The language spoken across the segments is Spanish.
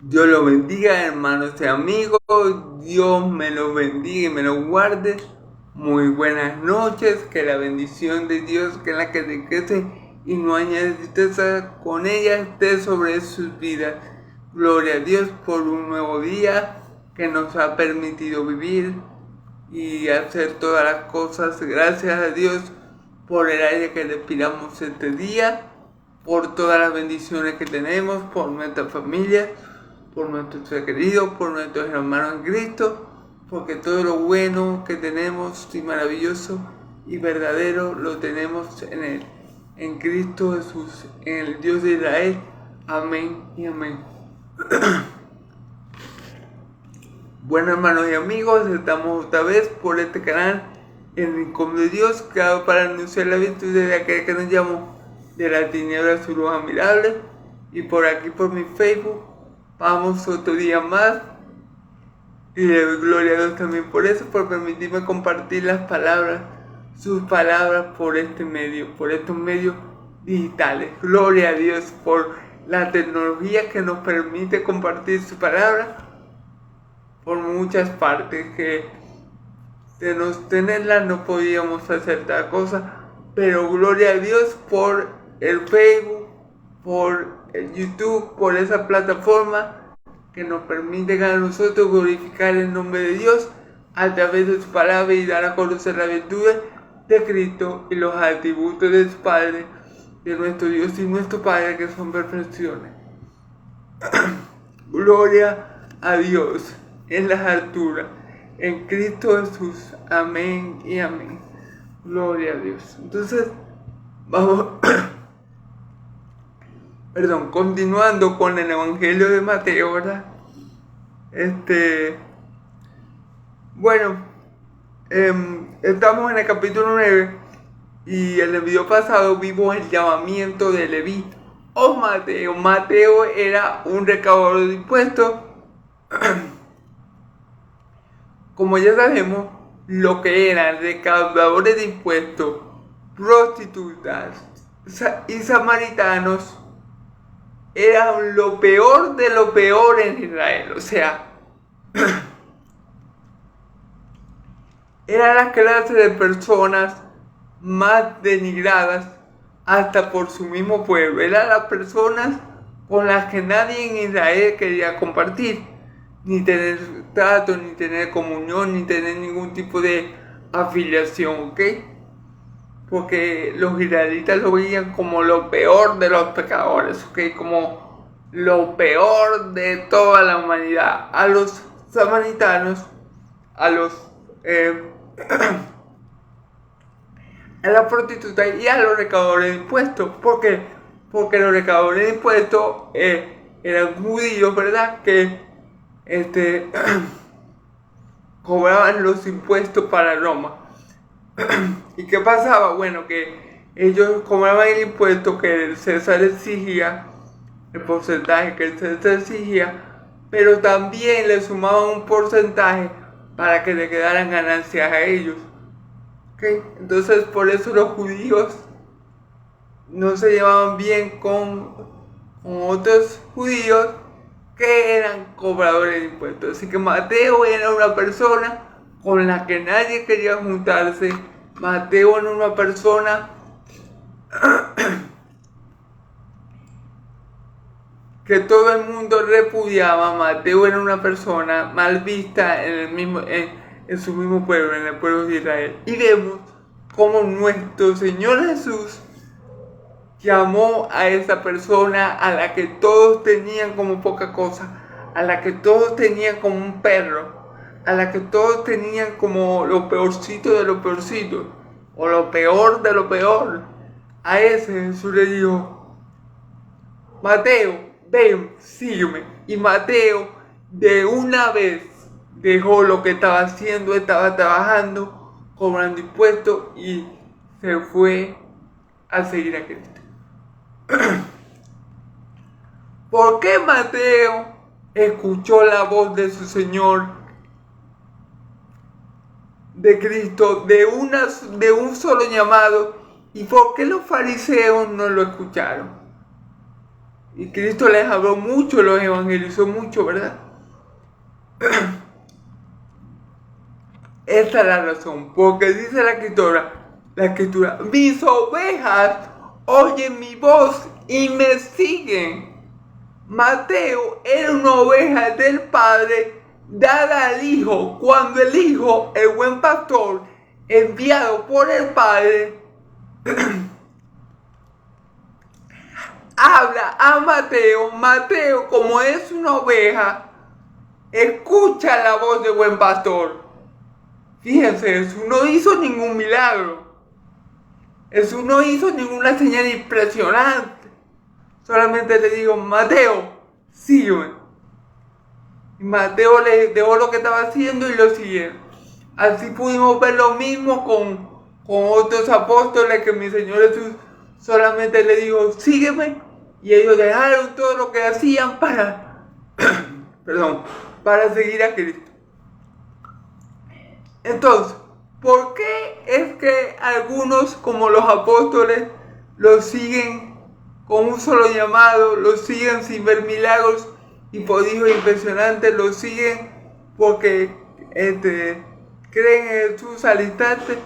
Dios los bendiga, hermanos y amigos. Dios me los bendiga y me los guarde. Muy buenas noches. Que la bendición de Dios, que es la que enriquece y no añade tristeza, con ella esté sobre sus vidas. Gloria a Dios por un nuevo día que nos ha permitido vivir y hacer todas las cosas. Gracias a Dios por el aire que respiramos este día, por todas las bendiciones que tenemos, por nuestra familia, por nuestros seres queridos, por nuestros hermanos en Cristo, porque todo lo bueno que tenemos y maravilloso y verdadero lo tenemos en Él, en Cristo Jesús, en el Dios de Israel. Amén y amén. Bueno, hermanos y amigos, estamos otra vez por este canal, el Rincón de Dios, creado para anunciar la virtud de aquel que nos llamó de la tiniebla a su luz admirable. Y por aquí, por mi Facebook, vamos otro día más. Y le doy gloria a Dios también por eso, por permitirme compartir las palabras, sus palabras por este medio, por estos medios digitales. Gloria a Dios por la tecnología que nos permite compartir su palabra por muchas partes, que de no tenerla no podíamos hacer tal cosa, pero gloria a Dios por el Facebook, por el YouTube, por esa plataforma que nos permite a nosotros glorificar el nombre de Dios a través de su palabra y dar a conocer las virtudes de Cristo y los atributos de su Padre, de nuestro Dios y nuestro Padre, que son perfecciones. Gloria a Dios en las alturas, en Cristo Jesús. Amén y amén. Gloria a Dios. Entonces, vamos, continuando con el Evangelio de Mateo, ¿verdad? Estamos en el capítulo 9 y en el video pasado vimos el llamamiento de Leví o Mateo. Mateo era un recaudador de impuestos. Como ya sabemos, lo que eran recaudadores de impuestos, prostitutas y samaritanos eran lo peor de lo peor en Israel. O sea, era la clase de personas más denigradas hasta por su mismo pueblo. Eran las personas con las que nadie en Israel quería compartir, ni tener trato, ni tener comunión, ni tener ningún tipo de afiliación, ¿ok? Porque los israelitas lo veían como lo peor de los pecadores, ¿ok? Como lo peor de toda la humanidad. A los samaritanos, a los a la prostituta y a los recaudadores de impuestos. ¿Por qué? Porque los recaudadores de impuestos eran judíos, ¿verdad? Que cobraban los impuestos para Roma. ¿Y qué pasaba? Bueno, que ellos cobraban el impuesto que el César exigía, el porcentaje que el César exigía, pero también le sumaban un porcentaje para que le quedaran ganancias a ellos. ¿Okay? Entonces, por eso los judíos no se llevaban bien con otros judíos que eran cobradores de impuestos. Así que Mateo era una persona con la que nadie quería juntarse. Mateo era una persona que todo el mundo repudiaba. Mateo era una persona mal vista en su mismo pueblo, en el pueblo de Israel. Y vemos cómo nuestro Señor Jesús llamó a esa persona a la que todos tenían como poca cosa, a la que todos tenían como un perro, a la que todos tenían como lo peorcito de lo peorcito, o lo peor de lo peor. A ese Jesús le dijo: Mateo, ven, sígueme. Y Mateo de una vez dejó lo que estaba haciendo, estaba trabajando, cobrando impuestos, y se fue a seguir a Cristo. ¿Por qué Mateo escuchó la voz de su Señor, de Cristo, de un solo llamado? ¿Y por qué los fariseos no lo escucharon? Y Cristo les habló mucho, los evangelizó mucho, ¿verdad? Esa es la razón, porque dice la escritura, mis ovejas oyen mi voz y me siguen. Mateo era una oveja del Padre dada al Hijo, cuando el Hijo, el buen pastor, enviado por el Padre, habla a Mateo. Mateo, como es una oveja, escucha la voz del buen pastor. Fíjense, Jesús no hizo ningún milagro. Jesús no hizo ninguna señal impresionante. Solamente le digo, Mateo, sígueme. Y Mateo le dejó lo que estaba haciendo y lo siguieron. Así pudimos ver lo mismo con otros apóstoles, que mi Señor Jesús solamente le dijo, sígueme. Y ellos dejaron todo lo que hacían para seguir a Cristo. Entonces, ¿por qué es que algunos, como los apóstoles, los siguen con un solo llamado, los siguen sin ver milagros y prodigios impresionantes, los siguen porque creen en Jesús al instante?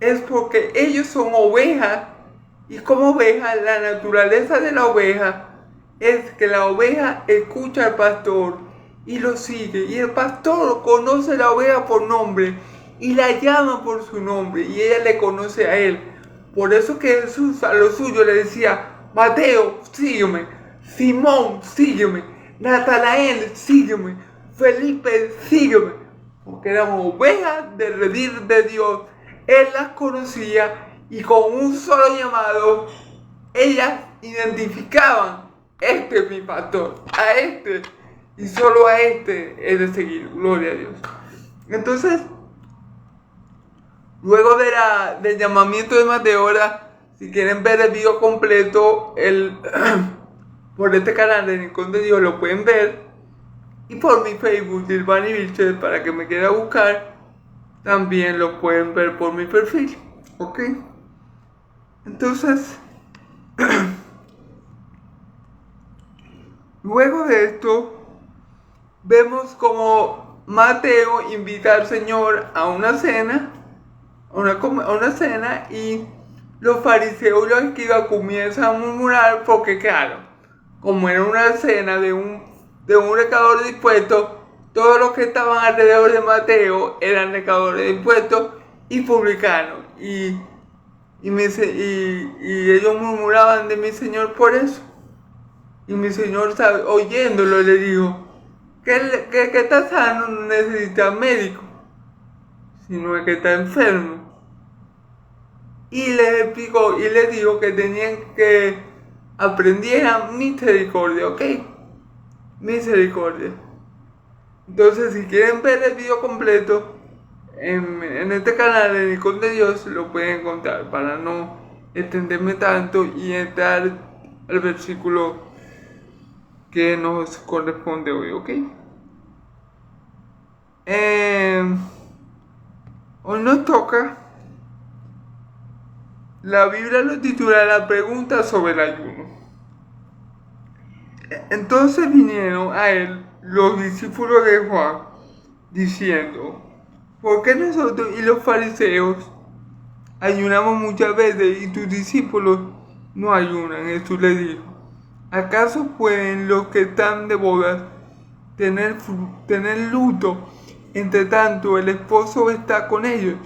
Es porque ellos son ovejas, y como ovejas, la naturaleza de la oveja es que la oveja escucha al pastor y lo sigue, y el pastor conoce a la oveja por nombre y la llama por su nombre, y ella le conoce a él. Por eso que Jesús a los suyos le decía, Mateo, sígueme. Simón, sígueme. Natanael, sígueme. Felipe, sígueme. Porque eran ovejas del redil de Dios. Él las conocía y con un solo llamado, ellas identificaban, este es mi pastor, a este y solo a este es de seguir. Gloria a Dios. Entonces, luego del llamamiento de Mateo, ahora, si quieren ver el video completo, por este canal de Rincón de Dios lo pueden ver. Y por mi Facebook, Silvani Vilches, para que me quiera buscar, también lo pueden ver por mi perfil. ¿Ok? Entonces, luego de esto, vemos como Mateo invita al Señor a una cena, y los fariseos y los escribas comienzan a murmurar porque, claro, como era una cena de un recaudador de impuestos, todos los que estaban alrededor de Mateo eran recaudadores de impuestos y publicanos, y ellos murmuraban de mi Señor por eso. Y mi Señor, oyéndolo, le dijo que está sano no necesita médico, sino que está enfermo. Y les explicó y les dijo que tenían que aprendieran misericordia, ¿ok? Misericordia. Entonces, si quieren ver el video completo, en este canal de Rincón de Dios lo pueden encontrar, para no extenderme tanto y entrar al versículo que nos corresponde hoy, ¿ok? Hoy nos toca, la Biblia lo titula La pregunta sobre el ayuno. Entonces vinieron a él los discípulos de Juan, diciendo, ¿por qué nosotros y los fariseos ayunamos muchas veces y tus discípulos no ayunan? Jesús le dijo, ¿acaso pueden los que están de bodas tener luto, entre tanto el esposo está con ellos?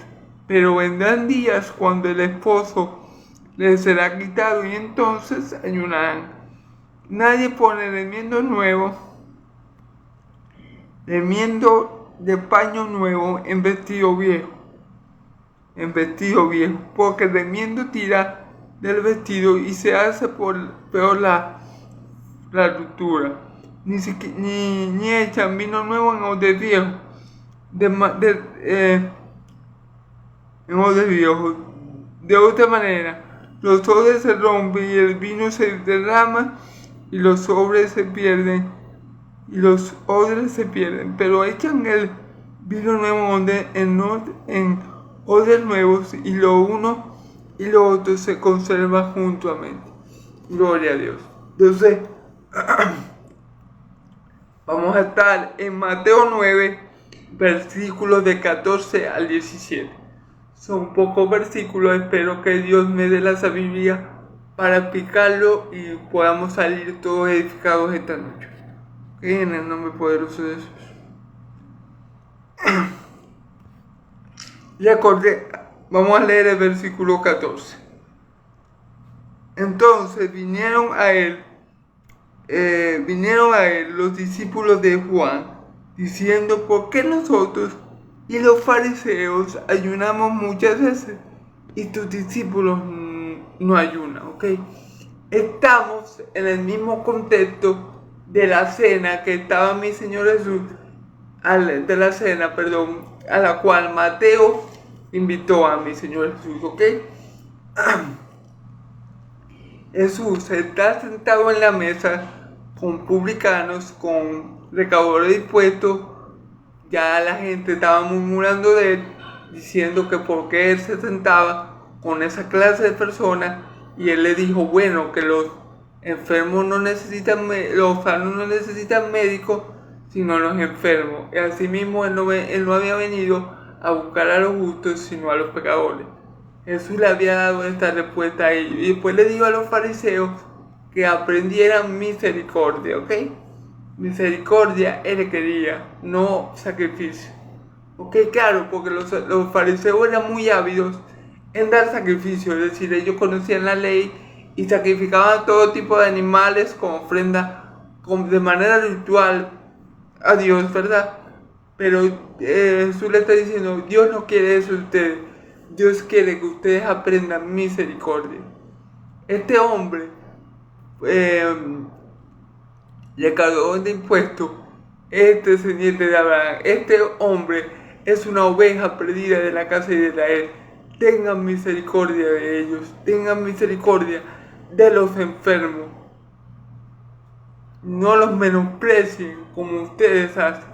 Pero vendrán días cuando el esposo les será quitado y entonces ayunarán. Nadie pone remiendo de paño nuevo en vestido viejo, porque el remiendo tira del vestido y se hace peor la ruptura. Ni echan vino nuevo en odres viejos, de otra manera, los odres se rompen y el vino se derrama y los odres se pierden, pero echan el vino nuevo en odres nuevos, y lo uno y lo otro se conserva juntamente. Gloria a Dios. Entonces, Vamos a estar en Mateo 9, versículos de 14 al 17. Son pocos versículos, espero que Dios me dé la sabiduría para explicarlo y podamos salir todos edificados esta noche. En el nombre poderoso de Jesús. Vamos a leer el versículo 14. Entonces vinieron a él los discípulos de Juan, diciendo: ¿por qué nosotros y los fariseos ayunamos muchas veces y tus discípulos no ayunan? ¿Ok? Estamos en el mismo contexto de la cena que estaba mi Señor Jesús, a la cual Mateo invitó a mi Señor Jesús. ¿Ok? Jesús está sentado en la mesa con publicanos, con recaudadores de impuestos. Ya la gente estaba murmurando de él, diciendo que por qué él se sentaba con esa clase de personas. Y él le dijo, bueno, que los enfermos no necesitan, los sanos no necesitan médicos, sino los enfermos. Y asimismo él no había venido a buscar a los justos, sino a los pecadores. Jesús le había dado esta respuesta a ellos. Y después le dijo a los fariseos que aprendieran misericordia, ¿ok? Misericordia él quería, no sacrificio. Ok, claro, porque los fariseos eran muy ávidos en dar sacrificio. Es decir, ellos conocían la ley y sacrificaban todo tipo de animales como ofrenda de manera ritual a Dios, ¿verdad? Pero Jesús le está diciendo, Dios no quiere eso de ustedes. Dios quiere que ustedes aprendan misericordia. Este hombre, recaudador de impuestos, este descendiente de Abraham, este hombre es una oveja perdida de la casa de Israel. Tengan misericordia de ellos, tengan misericordia de los enfermos. No los menosprecien como ustedes hacen.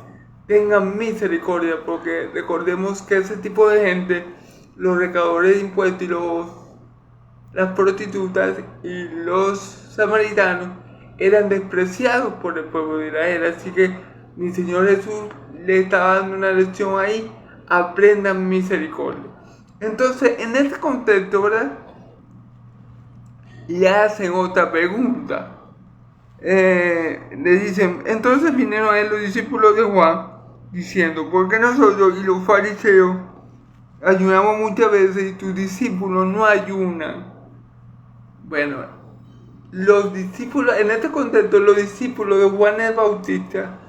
Tengan misericordia, porque recordemos que ese tipo de gente, los recaudadores de impuestos y las prostitutas y los samaritanos, eran despreciados por el pueblo de Israel. Así que mi Señor Jesús le estaba dando una lección ahí: aprendan misericordia. Entonces, en este contexto, ¿verdad?, le hacen otra pregunta. Le dicen, entonces vinieron a él los discípulos de Juan, diciendo: ¿por qué nosotros y los fariseos ayunamos muchas veces y tus discípulos no ayunan? Bueno, los discípulos, en este contexto, los discípulos de Juan el Bautista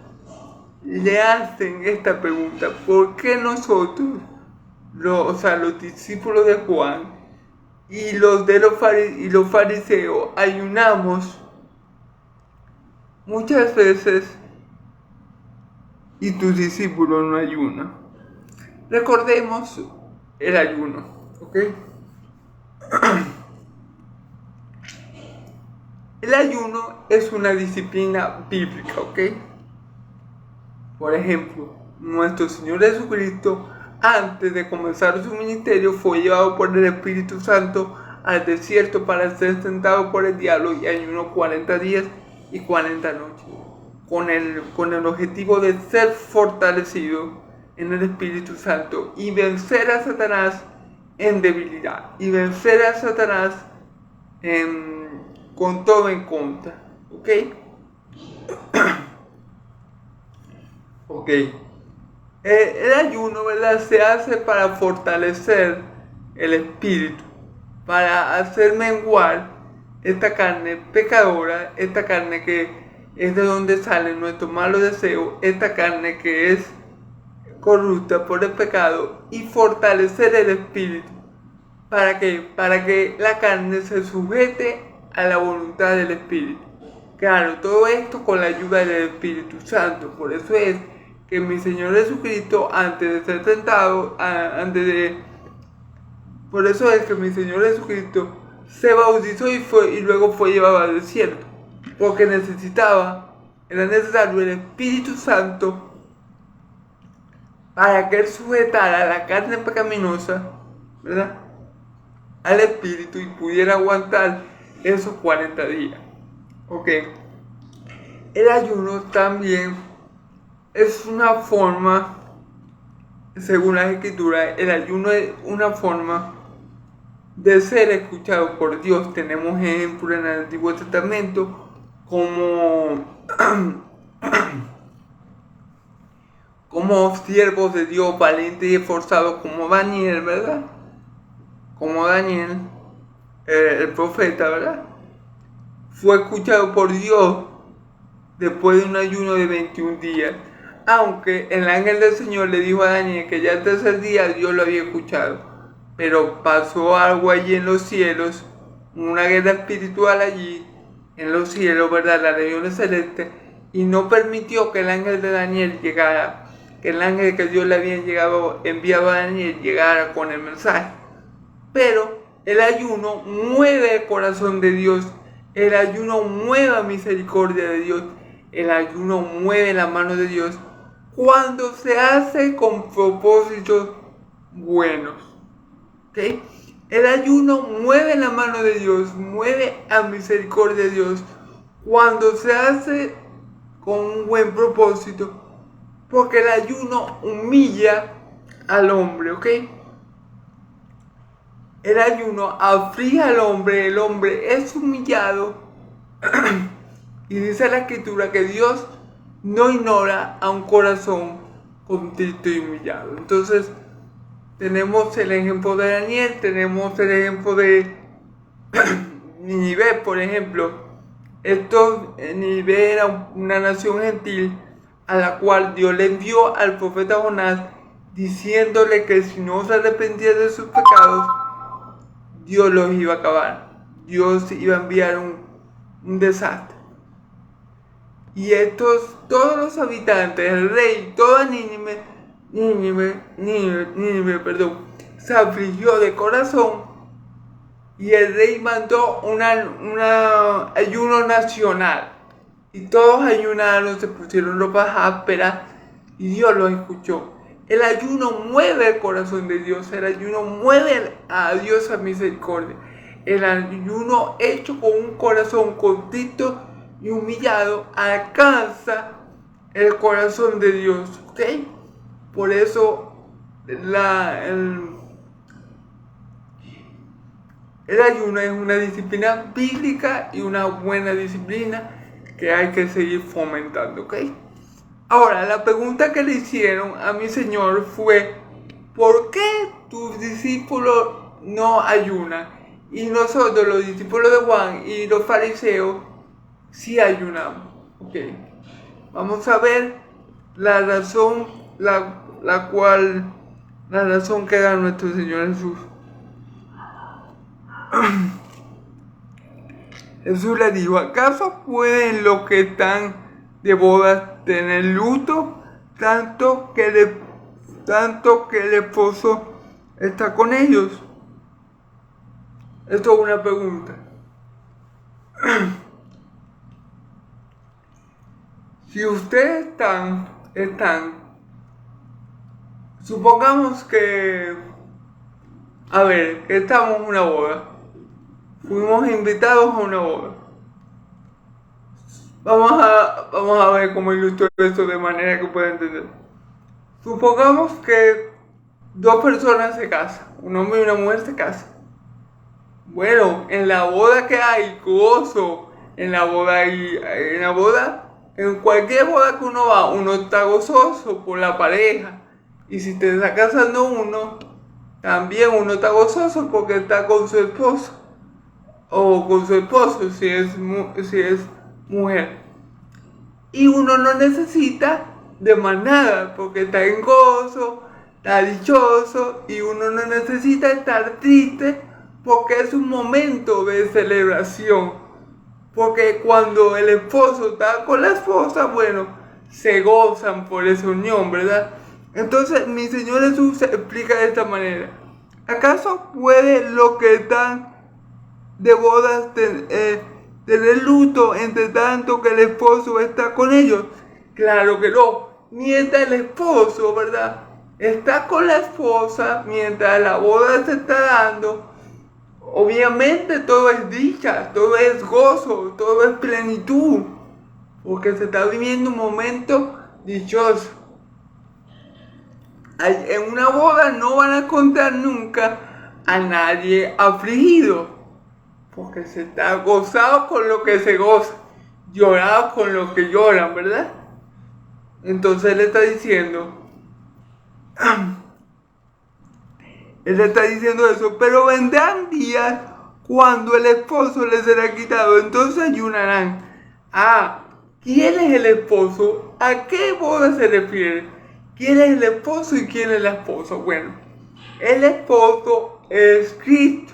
le hacen esta pregunta: ¿por qué nosotros, los discípulos de Juan y los fariseos ayunamos muchas veces y tus discípulos no ayunan? Recordemos el ayuno, ¿ok? El ayuno es una disciplina bíblica, ¿ok? Por ejemplo, nuestro Señor Jesucristo, antes de comenzar su ministerio, fue llevado por el Espíritu Santo al desierto para ser tentado por el diablo y ayunó 40 días y 40 noches, con el objetivo de ser fortalecido en el Espíritu Santo y vencer a Satanás en debilidad, y vencer a Satanás con todo en contra, ¿ok? Ok. El ayuno, ¿verdad?, se hace para fortalecer el espíritu, para hacer menguar esta carne pecadora, esta carne que es de donde salen nuestros malos deseos, esta carne que es corrupta por el pecado, y fortalecer el espíritu. ¿Para qué? Para que la carne se sujete a la voluntad del Espíritu. Claro, todo esto con la ayuda del Espíritu Santo. Por eso es que mi Señor Jesucristo, antes de ser tentado, por eso es que mi Señor Jesucristo se bautizó y luego fue llevado al desierto, porque era necesario el Espíritu Santo para que él sujetara la carne pecaminosa, ¿verdad?, al Espíritu, y pudiera aguantar esos 40 días. Ok. el ayuno también es una forma, según las escrituras, el ayuno es una forma de ser escuchado por Dios. Tenemos ejemplos en el Antiguo Testamento como siervos de Dios valientes y esforzados como Daniel, ¿verdad? Como Daniel, el profeta, ¿verdad? Fue escuchado por Dios después de un ayuno de 21 días. Aunque el ángel del Señor le dijo a Daniel que ya el tercer día Dios lo había escuchado. Pero pasó algo allí en los cielos, una guerra espiritual allí en los cielos, ¿verdad? La región celeste, y no permitió que el ángel de Daniel llegara, que el ángel que Dios le había enviado a Daniel llegara con el mensaje. Pero el ayuno mueve el corazón de Dios, el ayuno mueve la misericordia de Dios, el ayuno mueve la mano de Dios cuando se hace con propósitos buenos. ¿Okay? El ayuno mueve la mano de Dios, mueve la misericordia de Dios cuando se hace con un buen propósito, porque el ayuno humilla al hombre, ¿ok? El ayuno aflige al hombre, el hombre es humillado y dice la escritura que Dios no ignora a un corazón contrito y humillado. Entonces, tenemos el ejemplo de Daniel, tenemos el ejemplo de Nínive, por ejemplo. Nínive era una nación gentil a la cual Dios le envió al profeta Jonás diciéndole que si no se arrepentía de sus pecados, Dios los iba a acabar. Dios iba a enviar un desastre. Y todos los habitantes, el rey, toda Nínive, se afligió de corazón y el rey mandó un ayuno nacional. Y todos ayunaron, se pusieron ropas ásperas y Dios los escuchó. El ayuno mueve el corazón de Dios, el ayuno mueve a Dios a misericordia. El ayuno hecho con un corazón contrito y humillado alcanza el corazón de Dios, ¿ok? Por eso el ayuno es una disciplina bíblica y una buena disciplina que hay que seguir fomentando, ¿ok? Ahora, la pregunta que le hicieron a mi Señor fue: ¿por qué tus discípulos no ayunan? Y nosotros, los discípulos de Juan y los fariseos, sí ayunamos, ¿ok? Vamos a ver la razón, la razón que da nuestro Señor Jesús. Jesús le dijo: ¿acaso pueden los que están de bodas tener luto tanto que el esposo está con ellos? Esto es una pregunta. Si ustedes están, supongamos que estamos en una boda. Fuimos invitados a una boda. Vamos a ver cómo ilustro esto de manera que pueda entender. Supongamos que dos personas se casan, un hombre y una mujer se casan. Bueno, en la boda que hay gozo, en cualquier boda que uno va, uno está gozoso por la pareja. Y si te está casando uno, también uno está gozoso porque está con su esposo. O con su esposo si es mujer. Y uno no necesita de más nada porque está en gozo, está dichoso, y uno no necesita estar triste porque es un momento de celebración. Porque cuando el esposo está con la esposa, bueno, se gozan por esa unión, ¿verdad? Entonces mi Señor Jesús se explica de esta manera: ¿acaso puede los que están de bodas tener luto entre tanto que el esposo está con ellos? Claro que no. Mientras el esposo, ¿verdad?, está con la esposa, mientras la boda se está dando, obviamente todo es dicha, todo es gozo, todo es plenitud. porque se está viviendo un momento dichoso. En una boda no van a encontrar nunca a nadie afligido, porque se está gozado con lo que se goza, llorado con lo que lloran, ¿verdad? Entonces él está diciendo eso, pero vendrán días cuando el esposo les será quitado, entonces ayunarán. ¿Quién es el esposo? ¿A qué boda se refiere? ¿Quién es el esposo y quién es la esposa? Bueno, el esposo es Cristo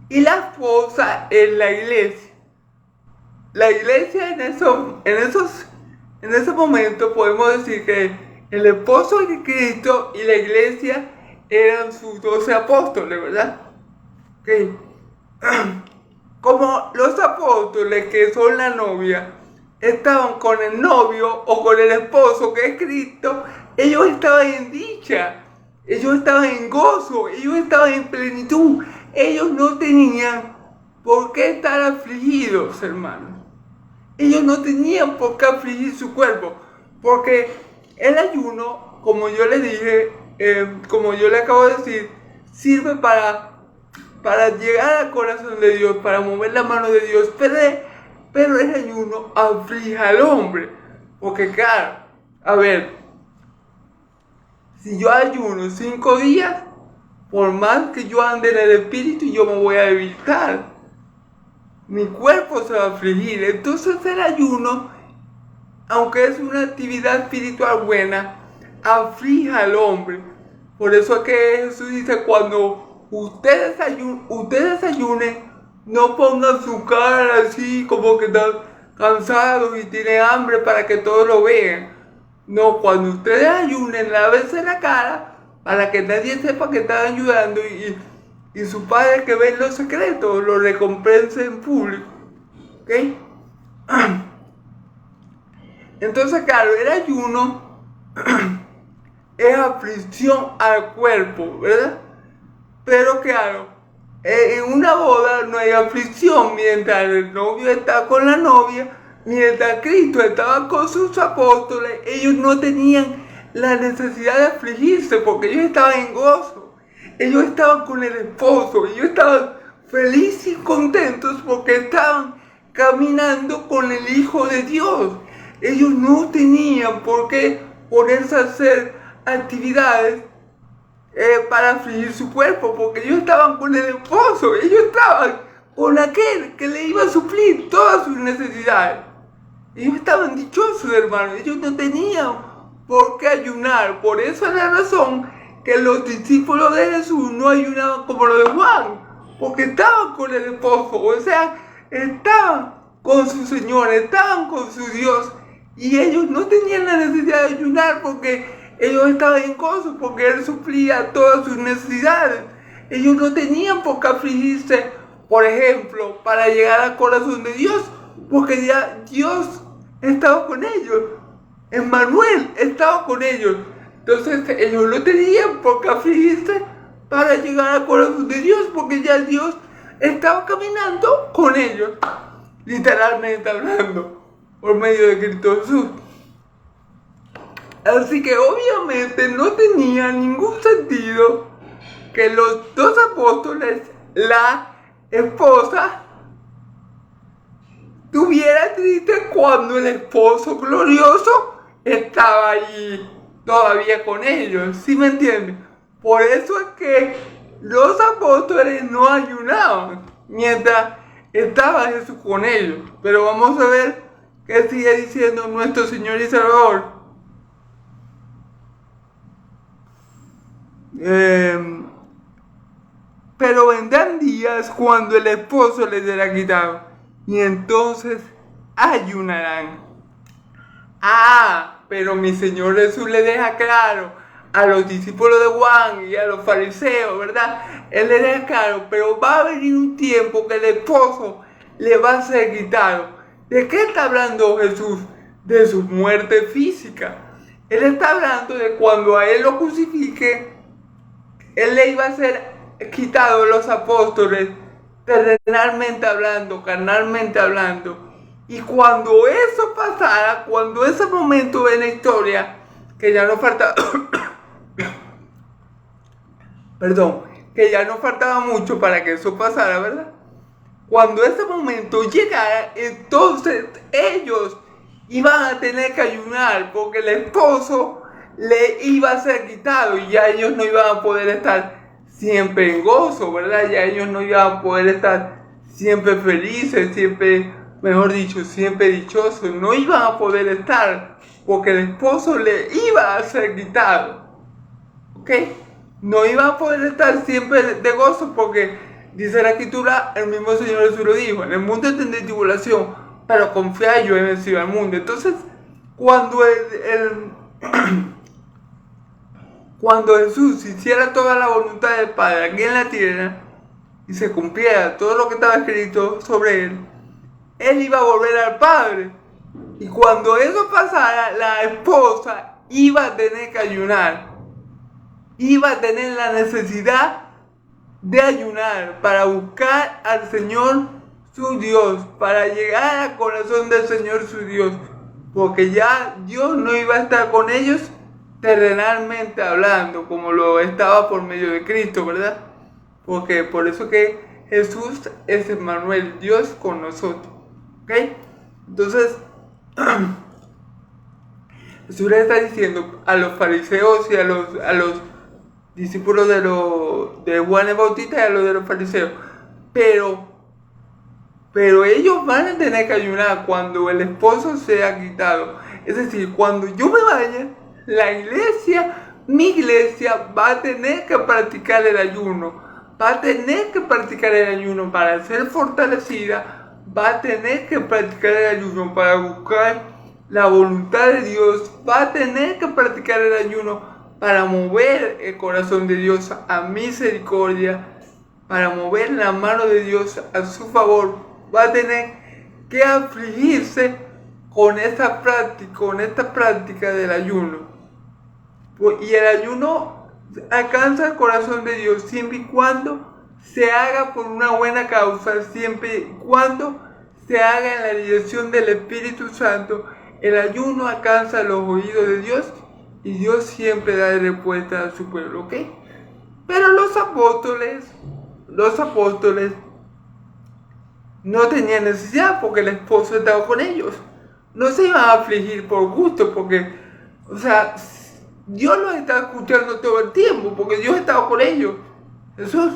y la esposa es la iglesia. La iglesia en ese momento podemos decir que el esposo de Cristo y la iglesia eran sus 12 apóstoles, ¿verdad? Okay. Como los apóstoles, que son la novia, estaban con el novio o con el esposo, que es Cristo, ellos estaban en dicha, ellos estaban en gozo, ellos estaban en plenitud, ellos no tenían por qué estar afligidos, hermanos. Ellos no tenían por qué afligir su cuerpo, porque el ayuno, como yo le dije, como yo le acabo de decir, sirve para llegar al corazón de Dios, para mover la mano de Dios, pero el ayuno aflige al hombre, porque claro, a ver, si yo ayuno 5 días, por más que yo ande en el espíritu, yo me voy a debilitar. Mi cuerpo se va a afligir. Entonces el ayuno, aunque es una actividad espiritual buena, aflige al hombre. Por eso es que Jesús dice, cuando ustedes ayunen, no pongan su cara así como que están cansados y tienen hambre para que todos lo vean. No, cuando ustedes ayunen, lávense la cara para que nadie sepa que están ayudando y su Padre que ve en los secretos lo recompense en público. ¿Ok? Entonces, claro, el ayuno es aflicción al cuerpo, ¿verdad? Pero claro, en una boda no hay aflicción. Mientras el novio está con la novia, mientras Cristo estaba con sus apóstoles, ellos no tenían la necesidad de afligirse porque ellos estaban en gozo. Ellos estaban con el esposo, ellos estaban felices y contentos porque estaban caminando con el Hijo de Dios. Ellos no tenían por qué ponerse a hacer actividades para afligir su cuerpo, porque ellos estaban con el esposo, ellos estaban con aquel que le iba a suplir todas sus necesidades. Ellos estaban dichosos, hermanos, ellos no tenían por qué ayunar. Por eso es la razón que los discípulos de Jesús no ayunaban como los de Juan, porque estaban con el esposo, o sea, estaban con su Señor, estaban con su Dios, y ellos no tenían la necesidad de ayunar porque ellos estaban en gozo, porque Él suplía todas sus necesidades. Ellos no tenían por qué afligirse, por ejemplo, para llegar al corazón de Dios, porque ya Dios estaba con ellos. Emmanuel estaba con ellos. Entonces ellos no tenían por qué afligirse para llegar al corazón de Dios, porque ya Dios estaba caminando con ellos, literalmente hablando, por medio de Cristo Jesús. Así que obviamente no tenía ningún sentido que los 2 apóstoles, la esposa, estuviera triste cuando el esposo glorioso estaba allí todavía con ellos. ¿Sí me entienden? Por eso es que los apóstoles no ayunaban mientras estaba Jesús con ellos. Pero vamos a ver qué sigue diciendo nuestro Señor y Salvador. Pero vendrán días cuando el esposo les será quitado, y entonces ayunarán. Pero mi Señor Jesús le deja claro a los discípulos de Juan y a los fariseos, ¿verdad? Él le deja claro, pero va a venir un tiempo que el esposo le va a ser quitado. ¿De qué está hablando Jesús? De su muerte física. Él está hablando de cuando a él lo crucifique, él le iba a ser quitado los apóstoles, terrenalmente hablando, carnalmente hablando. Y cuando eso pasara, cuando ese momento de la historia, que ya no faltaba, perdón, que ya no faltaba mucho para que eso pasara, ¿verdad? Cuando ese momento llegara, entonces ellos iban a tener que ayunar porque el esposo le iba a ser quitado y ya ellos no iban a poder estar siempre en gozo, ¿verdad? Ya ellos no iban a poder estar siempre felices, siempre, mejor dicho, siempre dichosos. No iban a poder estar porque el esposo le iba a ser quitado, ¿ok? No iban a poder estar siempre de gozo porque dice la escritura, el mismo Señor Jesús lo dijo, en el mundo tendréis tribulación, pero confiad, yo he vencido al mundo. Entonces, cuando cuando Jesús hiciera toda la voluntad del Padre aquí en la tierra y se cumpliera todo lo que estaba escrito sobre él iba a volver al Padre. Y cuando eso pasara, la esposa iba a tener que ayunar. Iba a tener la necesidad de ayunar para buscar al Señor su Dios, para llegar al corazón del Señor su Dios, porque ya Dios no iba a estar con ellos terrenalmente hablando, como lo estaba por medio de Cristo, ¿verdad? Porque por eso que Jesús es Emmanuel, Dios con nosotros, ¿ok? Entonces, Jesús le está diciendo a los fariseos y a los discípulos de Juan el Bautista y a los de los fariseos, pero ellos van a tener que ayunar cuando el esposo sea quitado. Es decir, cuando yo me vaya, la iglesia, mi iglesia, va a tener que practicar el ayuno. Va a tener que practicar el ayuno para ser fortalecida. Va a tener que practicar el ayuno para buscar la voluntad de Dios. Va a tener que practicar el ayuno para mover el corazón de Dios a misericordia, para mover la mano de Dios a su favor. Va a tener que afligirse con esta práctica del ayuno. Y el ayuno alcanza el corazón de Dios siempre y cuando se haga por una buena causa, siempre y cuando se haga en la dirección del Espíritu Santo. El ayuno alcanza los oídos de Dios y Dios siempre da respuesta a su pueblo, ¿ok? Pero los apóstoles no tenían necesidad porque el esposo estaba con ellos. No se iban a afligir por gusto porque, o sea, Dios los estaba escuchando todo el tiempo porque Dios estaba con ellos. Jesús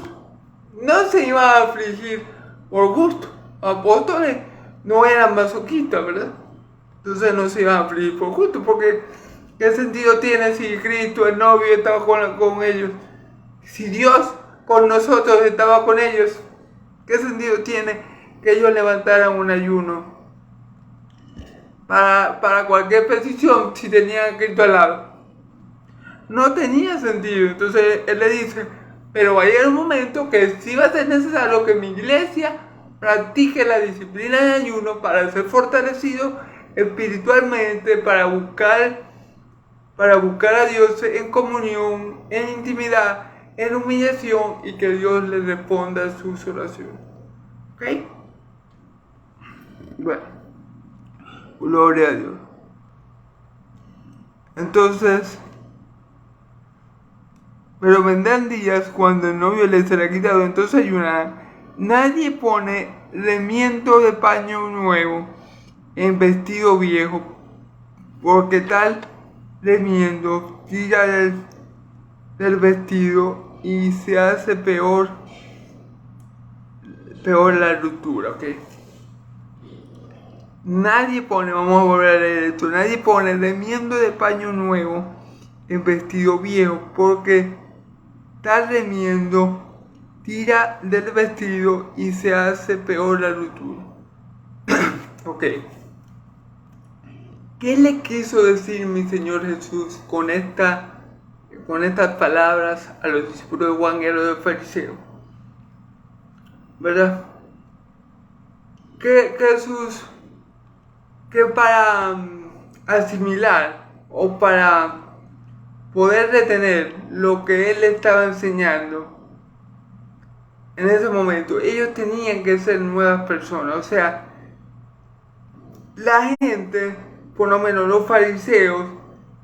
no se iba a afligir por gusto. Los apóstoles no eran masoquistas, ¿verdad? Entonces no se iban a afligir por gusto porque ¿qué sentido tiene si Cristo, el novio, estaba con ellos? Si Dios con nosotros estaba con ellos, ¿qué sentido tiene que ellos levantaran un ayuno para cualquier petición si tenían a Cristo al lado? No tenía sentido. Entonces él le dice, pero va a llegar un momento que sí va a ser necesario que mi iglesia practique la disciplina de ayuno para ser fortalecido espiritualmente, para buscar a Dios en comunión, en intimidad, en humillación y que Dios les responda a sus oraciones. ¿Ok? Bueno, gloria a Dios. Entonces, pero vendrán días cuando el novio les será quitado, entonces ayunarán. Nadie pone remiendo de paño nuevo en vestido viejo, porque tal remiendo tira del vestido y se hace peor la ruptura, ¿ok? Nadie pone, vamos a volver a leer esto, nadie pone remiendo de paño nuevo en vestido viejo, porque tal remiendo tira del vestido y se hace peor la ruptura. Ok. ¿Qué le quiso decir mi Señor Jesús con estas palabras a los discípulos de Juan y a los fariseos? ¿Verdad? Que Jesús, que para asimilar o para poder retener lo que Él estaba enseñando en ese momento, ellos tenían que ser nuevas personas. O sea, la gente, por lo menos los fariseos,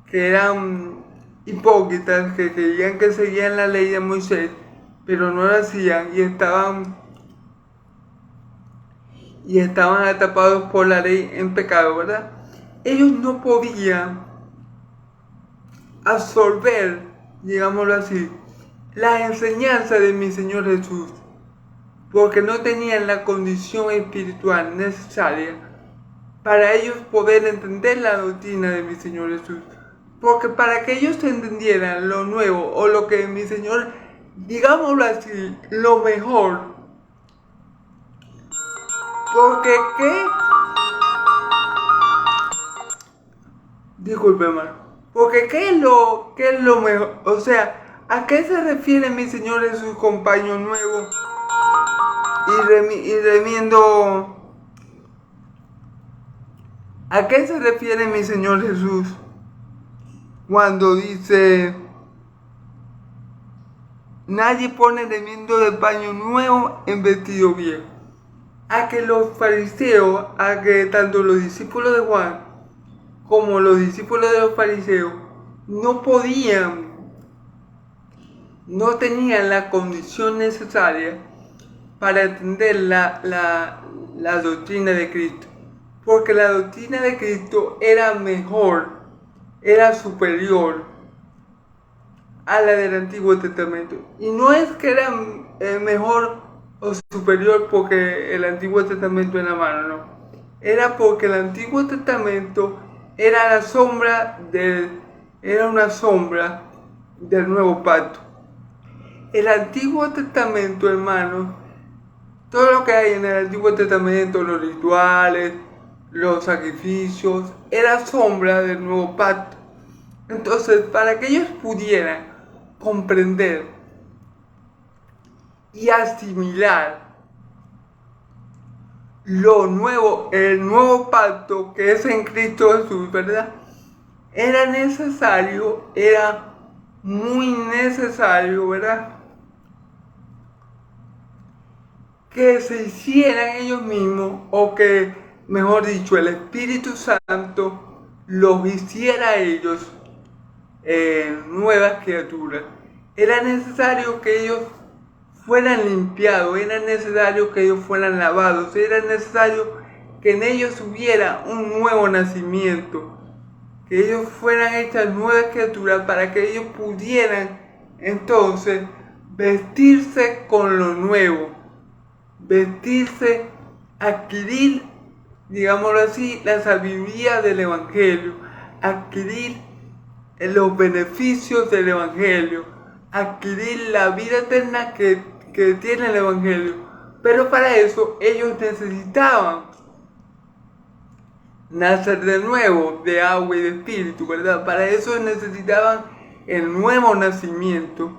que eran hipócritas, que creían que seguían la ley de Moisés, pero no lo hacían y estaban atrapados por la ley en pecado, ¿verdad? Ellos no podían absorber, digámoslo así, las enseñanzas de mi Señor Jesús, porque no tenían la condición espiritual necesaria para ellos poder entender la doctrina de mi Señor Jesús. Porque para que ellos entendieran lo nuevo o lo que mi Señor, digámoslo así, lo mejor. Porque qué, disculpe hermano, porque qué es lo mejor, o sea, ¿a qué se refiere mi Señor Jesús con paño nuevo y remiendo? ¿A qué se refiere mi Señor Jesús cuando dice nadie pone remiendo de paño nuevo en vestido viejo? A que los fariseos, a que tanto los discípulos de Juan como los discípulos de los fariseos no tenían la condición necesaria para entender la doctrina de Cristo. Porque la doctrina de Cristo era mejor, era superior a la del Antiguo Testamento. Y no es que era mejor o superior porque el Antiguo Testamento era malo, no. Era porque el Antiguo Testamento era una sombra del Nuevo Pacto. El Antiguo Testamento, hermanos, todo lo que hay en el Antiguo Testamento, los rituales, los sacrificios, era sombra del Nuevo Pacto. Entonces, para que ellos pudieran comprender y asimilar lo nuevo, el nuevo pacto que es en Cristo Jesús, ¿verdad? Era muy necesario, ¿verdad? Que se hicieran ellos mismos, o que, mejor dicho, el Espíritu Santo los hiciera a ellos nuevas criaturas. Era necesario que ellos fueran limpiados, era necesario que ellos fueran lavados, era necesario que en ellos hubiera un nuevo nacimiento, que ellos fueran hechas nuevas criaturas para que ellos pudieran entonces vestirse con lo nuevo, vestirse, adquirir, digámoslo así, la sabiduría del Evangelio, adquirir los beneficios del Evangelio, adquirir la vida eterna que tiene el Evangelio. Pero para eso ellos necesitaban nacer de nuevo, de agua y de espíritu, ¿verdad? Para eso necesitaban el nuevo nacimiento,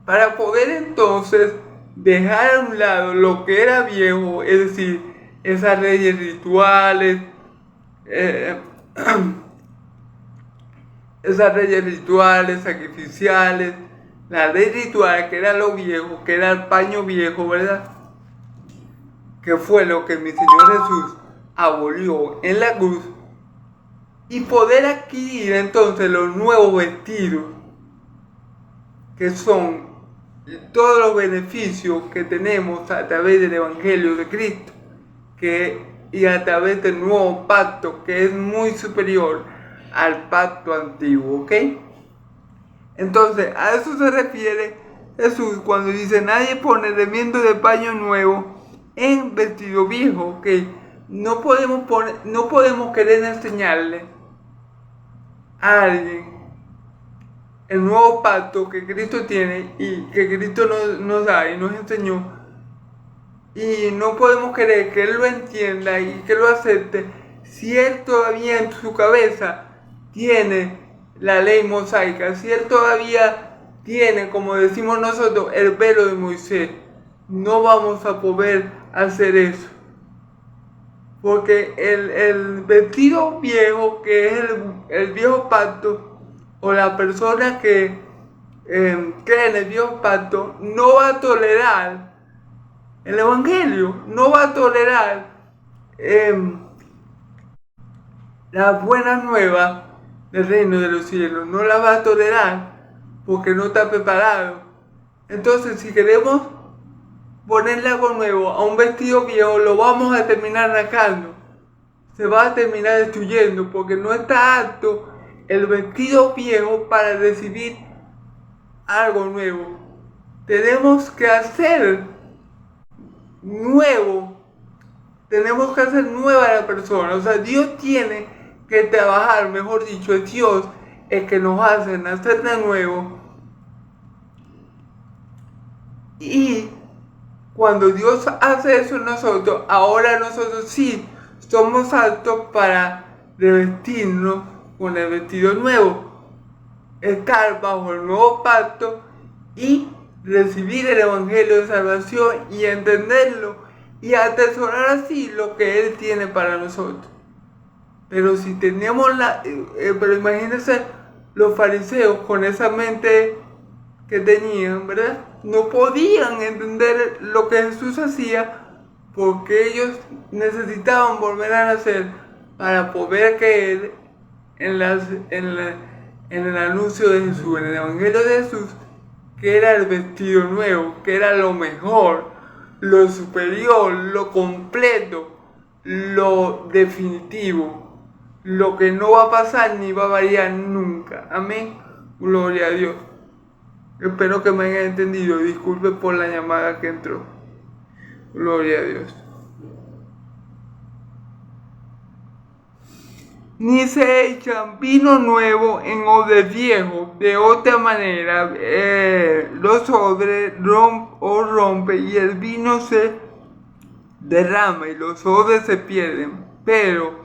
para poder entonces dejar a un lado lo que era viejo, es decir, esas leyes rituales, esas leyes rituales, sacrificiales, la ley ritual que era lo viejo, que era el paño viejo, ¿verdad? Que fue lo que mi Señor Jesús abolió en la cruz, y poder adquirir entonces los nuevos vestidos, que son todos los beneficios que tenemos a través del Evangelio de Cristo, y a través del nuevo pacto, que es muy superior al pacto antiguo, ¿ok? Entonces, a eso se refiere Jesús cuando dice: nadie pone remiendo de paño nuevo en vestido viejo, ¿ok? No podemos querer enseñarle a alguien el nuevo pacto que Cristo tiene y que Cristo nos da y nos enseñó, y no podemos querer que Él lo entienda y que lo acepte si Él todavía en su cabeza tiene la ley mosaica, si Él todavía tiene, como decimos nosotros, el velo de Moisés. No vamos a poder hacer eso, porque el vestido viejo, que es el viejo pacto, o la persona que cree en el viejo pacto, no va a tolerar el Evangelio, no va a tolerar la buena nueva del reino de los cielos. No la va a tolerar porque no está preparado. Entonces, si queremos ponerle algo nuevo a un vestido viejo, lo vamos a terminar arrancando. Se va a terminar destruyendo porque no está apto el vestido viejo para recibir algo nuevo. Tenemos que hacer nuevo. Tenemos que hacer nueva a la persona. O sea, Dios tiene que trabajar, mejor dicho, es Dios el que nos hace nacer de nuevo. Y cuando Dios hace eso en nosotros, ahora nosotros sí somos aptos para revestirnos con el vestido nuevo, estar bajo el nuevo pacto y recibir el evangelio de salvación y entenderlo y atesorar así lo que Él tiene para nosotros. Pero si tenemos pero imagínense los fariseos con esa mente que tenían, ¿verdad? No podían entender lo que Jesús hacía porque ellos necesitaban volver a nacer para poder creer en el anuncio de Jesús, en el evangelio de Jesús, que era el vestido nuevo, que era lo mejor, lo superior, lo completo, lo definitivo, lo que no va a pasar ni va a variar nunca. Amén. Gloria a Dios. Espero que me hayan entendido. Disculpe por la llamada que entró. Gloria a Dios. Ni se echan vino nuevo en odre viejo. De otra manera, los odres rompe y el vino se derrama y los odres se pierden. Pero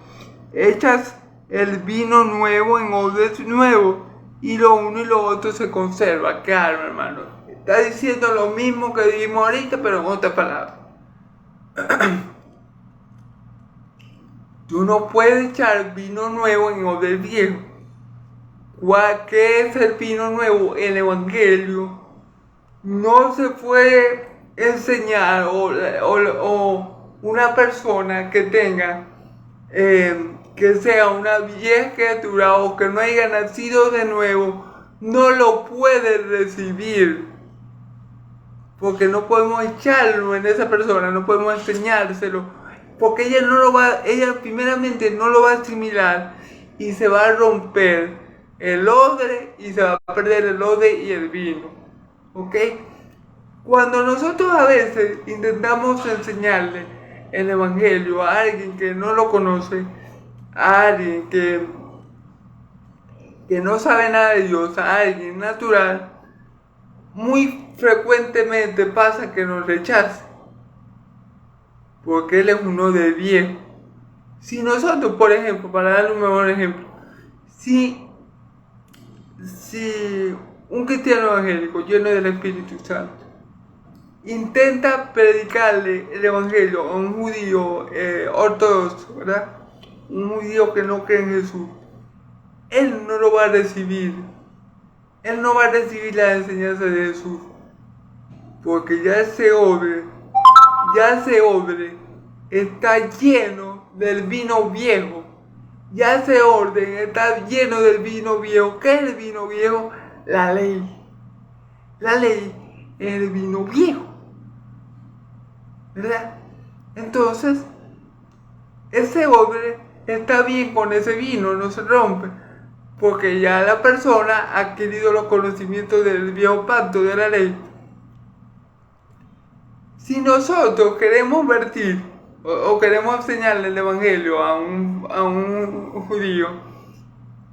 echas el vino nuevo en odres nuevos y lo uno y lo otro se conserva. Claro, hermano. Está diciendo lo mismo que dijimos ahorita, pero en otra palabra. Tú no puedes echar vino nuevo en odre viejo. ¿Qué es el vino nuevo? El evangelio. No se puede enseñar o una persona que tenga que sea una vieja criatura o que no haya nacido de nuevo, no lo puede recibir. Porque no podemos echarlo en esa persona, no podemos enseñárselo. Porque ella primeramente no lo va a asimilar y se va a romper el odre y se va a perder el odre y el vino. ¿Ok? Cuando nosotros a veces intentamos enseñarle el evangelio a alguien que no lo conoce, a alguien que no sabe nada de Dios, a alguien natural, muy frecuentemente pasa que nos rechaza. Porque él es uno de viejo. Si nosotros, por ejemplo, para darle un mejor ejemplo, si un cristiano evangélico lleno del Espíritu Santo intenta predicarle el evangelio a un judío ortodoxo, ¿verdad? Un judío que no cree en Jesús, él no lo va a recibir. Él no va a recibir la enseñanza de Jesús. Porque ya ese odre está lleno del vino viejo. Ya ese orden está lleno del vino viejo. ¿Qué es el vino viejo? La ley. La ley es el vino viejo, ¿verdad? Entonces, ese odre está bien con ese vino, no se rompe. Porque ya la persona ha adquirido los conocimientos del viejo pacto de la ley. Si nosotros queremos vertir o queremos enseñarle el evangelio a un judío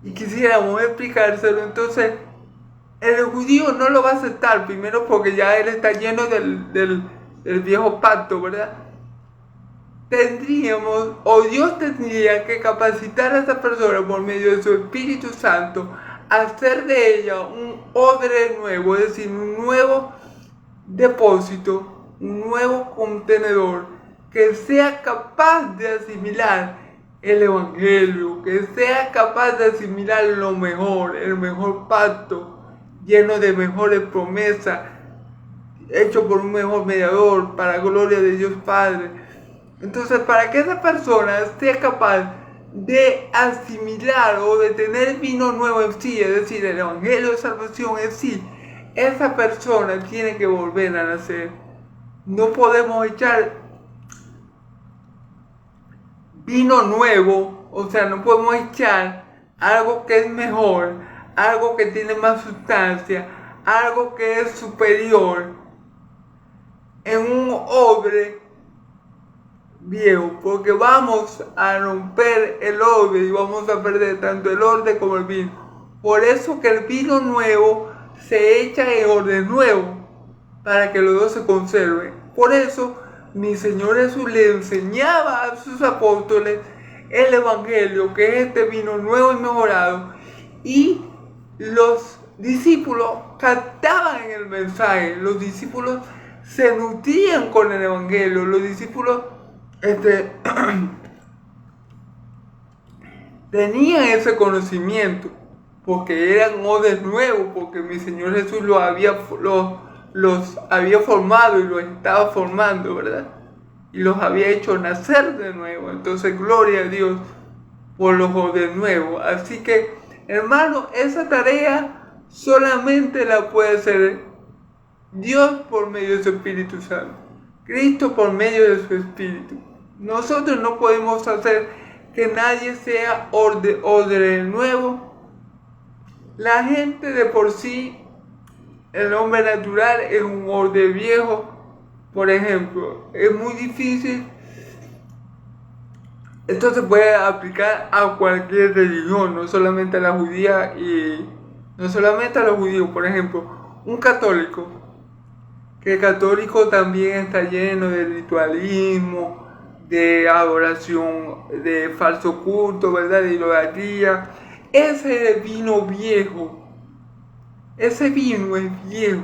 y quisiéramos explicárselo, entonces el judío no lo va a aceptar, primero porque ya él está lleno del viejo pacto, ¿verdad? Dios tendría que capacitar a esa persona por medio de su Espíritu Santo a hacer de ella un odre nuevo, es decir, un nuevo depósito, un nuevo contenedor que sea capaz de asimilar el evangelio, que sea capaz de asimilar lo mejor, el mejor pacto, lleno de mejores promesas, hecho por un mejor mediador, para gloria de Dios Padre. Entonces, para que esa persona sea capaz de asimilar o de tener vino nuevo en sí, es decir, el evangelio de salvación en sí, esa persona tiene que volver a nacer. No podemos echar vino nuevo, o sea, no podemos echar algo que es mejor, algo que tiene más sustancia, algo que es superior en un odre viejo, porque vamos a romper el odre y vamos a perder tanto el odre como el vino. Por eso que el vino nuevo se echa en odre nuevo, para que los dos se conserven. Por eso mi Señor Jesús le enseñaba a sus apóstoles el evangelio, que es este vino nuevo y mejorado, y los discípulos captaban en el mensaje, los discípulos se nutrían con el evangelio, los discípulos tenían ese conocimiento, porque eran odres nuevos, porque mi Señor Jesús los había formado y los estaba formando, ¿verdad? Y los había hecho nacer de nuevo. Entonces, gloria a Dios por los odres nuevos. Así que, hermano, esa tarea solamente la puede hacer Dios por medio de su Espíritu Santo, Cristo por medio de su Espíritu. Nosotros no podemos hacer que nadie sea odre nuevo. La gente de por sí, el hombre natural es un odre viejo. Por ejemplo, es muy difícil. Esto se puede aplicar a cualquier religión, no solamente a la judía y no solamente a los judíos. Por ejemplo, un católico, que el católico también está lleno de ritualismo, de adoración, de falso culto, ¿verdad? De idolatría. Ese vino viejo, ese vino es viejo.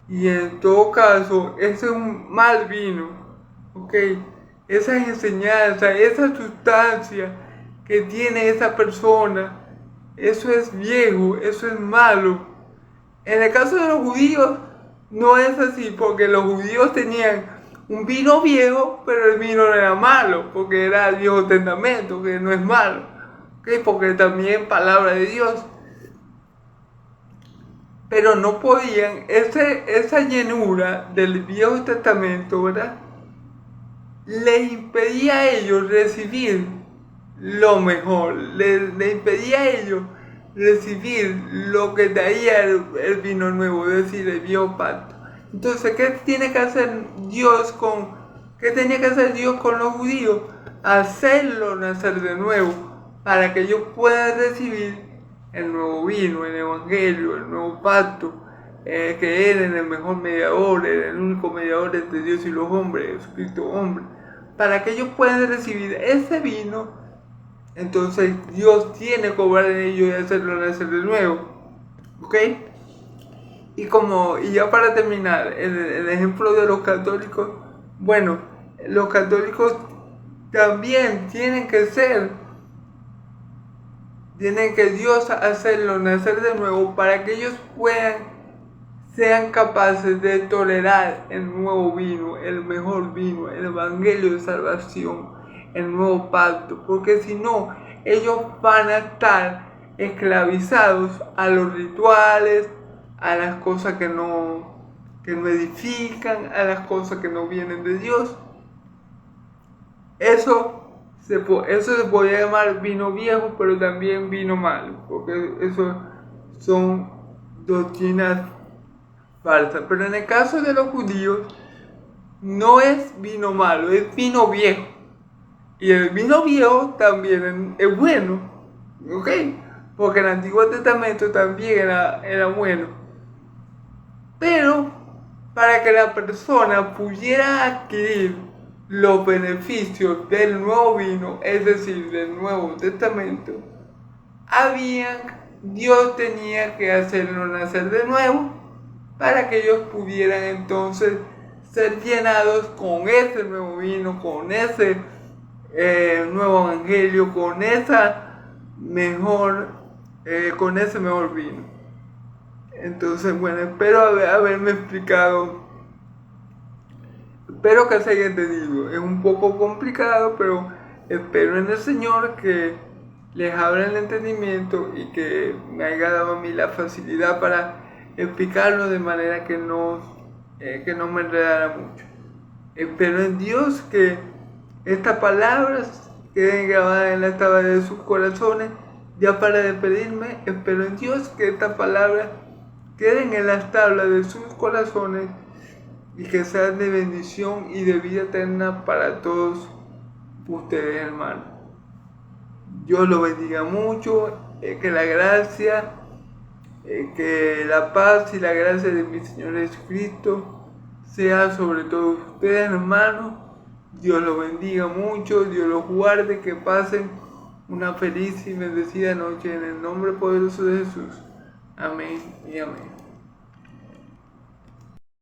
Y en todo caso, ese es un mal vino, ¿ok? Esa enseñanza, esa sustancia que tiene esa persona, eso es viejo, eso es malo. En el caso de los judíos, no es así, porque los judíos tenían un vino viejo, pero el vino no era malo, porque era el Viejo Testamento, que no es malo, ¿ok? Porque también palabra de Dios. Pero no podían, esa llenura del Viejo Testamento, ¿verdad? Les impedía a ellos recibir lo mejor, les impedía a ellos recibir lo que traía el vino nuevo, es decir, el viejo pacto. Entonces, ¿qué tenía que hacer Dios con los judíos? Hacerlo nacer de nuevo, para que ellos puedan recibir el nuevo vino, el evangelio, el nuevo pacto, que era el mejor mediador, era el único mediador entre Dios y los hombres, Jesucristo hombre. Para que ellos puedan recibir ese vino, entonces Dios tiene que obrar en ellos y hacerlo nacer de nuevo, ¿ok? Y ya para terminar, el ejemplo de los católicos, bueno, los católicos también tienen que Dios hacerlo nacer de nuevo para que ellos sean capaces de tolerar el nuevo vino, el mejor vino, el evangelio de salvación, el nuevo pacto, porque si no, ellos van a estar esclavizados a los rituales, a las cosas que no edifican, a las cosas que no vienen de Dios. Eso se podría llamar vino viejo, pero también vino malo, porque eso son doctrinas falsas. Pero en el caso de los judíos, no es vino malo, es vino viejo. Y el vino viejo también es bueno, ¿ok? Porque el Antiguo Testamento también era bueno. Pero para que la persona pudiera adquirir los beneficios del nuevo vino, es decir, del Nuevo Testamento, Dios tenía que hacerlo nacer de nuevo para que ellos pudieran entonces ser llenados con ese nuevo vino, con ese nuevo evangelio, con ese mejor vino. Entonces, bueno, espero haberme explicado Espero que se haya entendido. Es un poco complicado, pero espero en el Señor que les abra el entendimiento y que me haya dado a mí la facilidad para explicarlo de manera que no me enredara mucho. Espero en Dios que estas palabras queden grabadas en la tabla de sus corazones. Ya para despedirme, espero en Dios que estas palabras queden en las tablas de sus corazones y que sean de bendición y de vida eterna para todos ustedes, hermanos. Dios los bendiga mucho, que la gracia, que la paz y la gracia de mi Señor Jesucristo sea sobre todos ustedes, hermanos. Dios los bendiga mucho, Dios los guarde, que pasen una feliz y bendecida noche en el nombre poderoso de Jesús. Amén y amén.